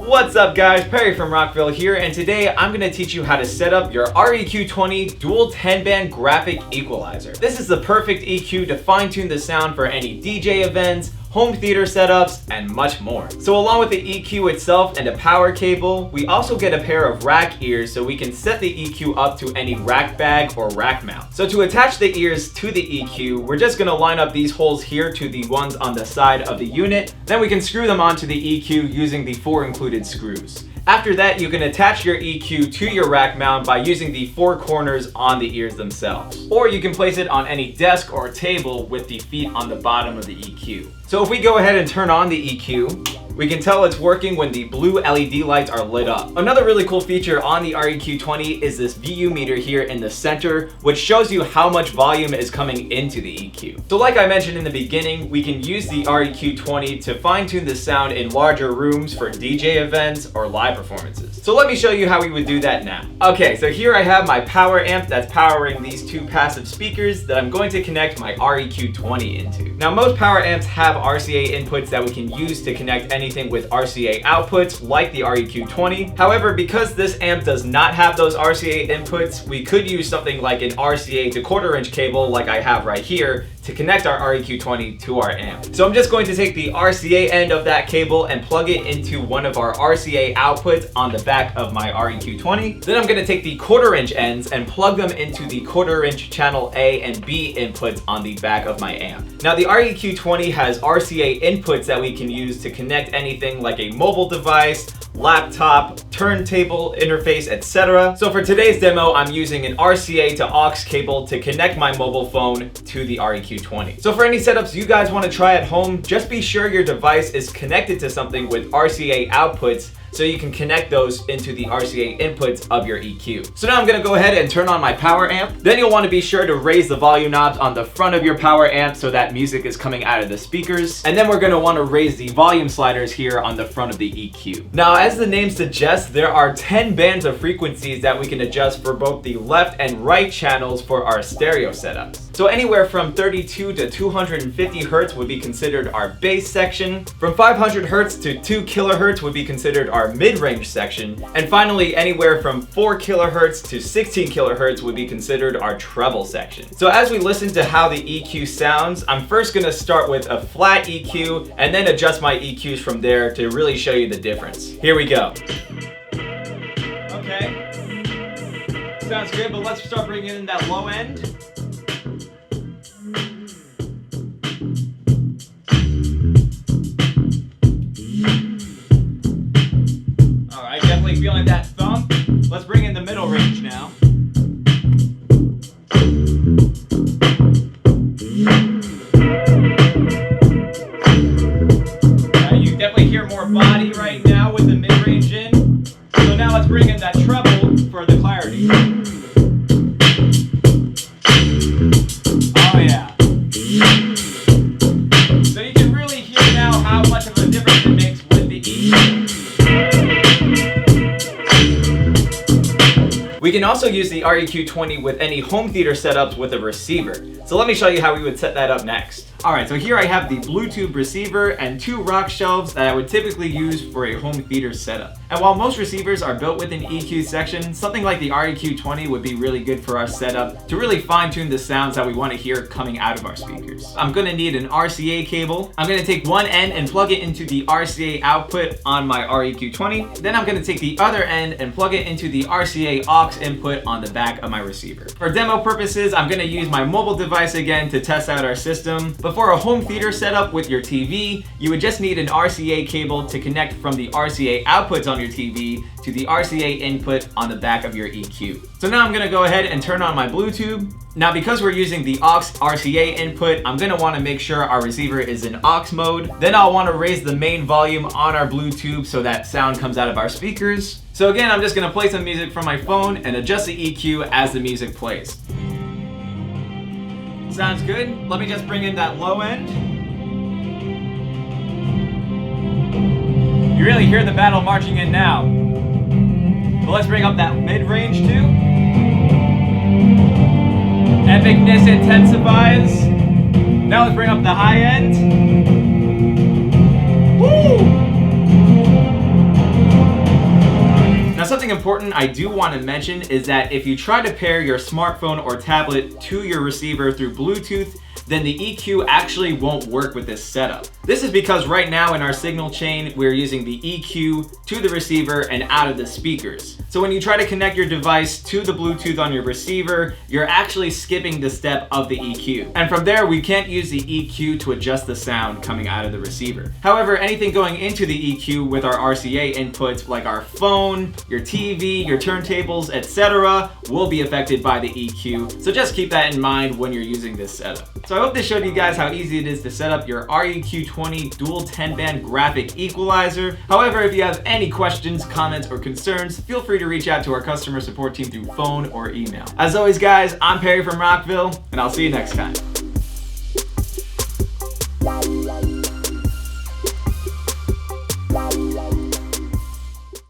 What's up guys, Perry from Rockville here, and today I'm going to teach you how to set up your REQ20 dual 10-band graphic equalizer. This is the perfect EQ to fine-tune the sound for any DJ events, home theater setups, and much more. So along with the EQ itself and a power cable, we also get a pair of rack ears so we can set the EQ up to any rack bag or rack mount. So to attach the ears to the EQ, we're just going to line up these holes here to the ones on the side of the unit. Then we can screw them onto the EQ using the 4 included screws. After that, you can attach your EQ to your rack mount by using the 4 corners on the ears themselves. Or you can place it on any desk or table with the feet on the bottom of the EQ. So if we go ahead and turn on the EQ, we can tell it's working when the blue LED lights are lit up. Another really cool feature on the REQ20 is this VU meter here in the center, which shows you how much volume is coming into the EQ. So like I mentioned in the beginning, we can use the REQ20 to fine-tune the sound in larger rooms for DJ events or live performances. So let me show you how we would do that now. Okay, so here I have my power amp that's powering these 2 passive speakers that I'm going to connect my REQ20 into. Now most power amps have RCA inputs that we can use to connect anything with RCA outputs like the REQ20. However, because this amp does not have those RCA inputs, we could use something like an RCA to 1/4 inch cable like I have right here to connect our REQ20 to our amp. So I'm just going to take the RCA end of that cable and plug it into one of our RCA outputs on the back of my REQ20. Then I'm going to take the 1/4 inch ends and plug them into the 1/4 inch channel A and B inputs on the back of my amp. Now the REQ20 has RCA inputs that we can use to connect anything like a mobile device, laptop, turntable, interface, etc. So for today's demo, I'm using an RCA to aux cable to connect my mobile phone to the REQ20. So for any setups you guys want to try at home, just be sure your device is connected to something with RCA outputs so you can connect those into the RCA inputs of your EQ. So now I'm going to go ahead and turn on my power amp. Then you'll want to be sure to raise the volume knobs on the front of your power amp so that music is coming out of the speakers. And then we're going to want to raise the volume sliders here on the front of the EQ. Now, as the name suggests, there are 10 bands of frequencies that we can adjust for both the left and right channels for our stereo setups. So anywhere from 32 to 250 Hertz would be considered our bass section. From 500 Hertz to 2 kilohertz would be considered our mid-range section. And finally, anywhere from 4 kilohertz to 16 kilohertz would be considered our treble section. So as we listen to how the EQ sounds, I'm first going to start with a flat EQ and then adjust my EQs from there to really show you the difference. Here we go. Okay. Sounds good, but let's start bringing in that low end. Feeling that thump. Let's bring in the middle range now. You definitely hear more body right now with the mid-range in. So now let's bring in that treble for the clarity. Oh yeah. So you can really hear now how much of a difference it makes with the EQ. We can also use the REQ20 with any home theater setups with a receiver. So let me show you how we would set that up next. Alright, so here I have the Bluetooth receiver and 2 rock shelves that I would typically use for a home theater setup. And while most receivers are built with an EQ section, something like the REQ20 would be really good for our setup to really fine-tune the sounds that we want to hear coming out of our speakers. I'm going to need an RCA cable. I'm going to take one end and plug it into the RCA output on my REQ20. Then I'm going to take the other end and plug it into the RCA aux input on the back of my receiver. For demo purposes, I'm going to use my mobile device again to test out our system. But for a home theater setup with your TV, you would just need an RCA cable to connect from the RCA outputs on your TV to the RCA input on the back of your EQ. So now I'm going to go ahead and turn on my Bluetooth. Now because we're using the aux RCA input, I'm going to want to make sure our receiver is in aux mode. Then I'll want to raise the main volume on our Bluetooth so that sound comes out of our speakers. So again, I'm just going to play some music from my phone and adjust the EQ as the music plays. Sounds good. Let me just bring in that low end. You really hear the battle marching in now. But let's bring up that mid-range too. Epicness intensifies. Now let's bring up the high end. Woo! Something important I do want to mention is that if you try to pair your smartphone or tablet to your receiver through Bluetooth, then the EQ actually won't work with this setup. This is because right now in our signal chain, we're using the EQ to the receiver and out of the speakers. So when you try to connect your device to the Bluetooth on your receiver, you're actually skipping the step of the EQ. And from there, we can't use the EQ to adjust the sound coming out of the receiver. However, anything going into the EQ with our RCA inputs, like our phone, your TV, your turntables, etc., will be affected by the EQ. So just keep that in mind when you're using this setup. So I hope this showed you guys how easy it is to set up your REQ20 dual 10-band graphic equalizer. However, if you have any questions, comments, or concerns, feel free to reach out to our customer support team through phone or email. As always, guys, I'm Perry from Rockville, and I'll see you next time.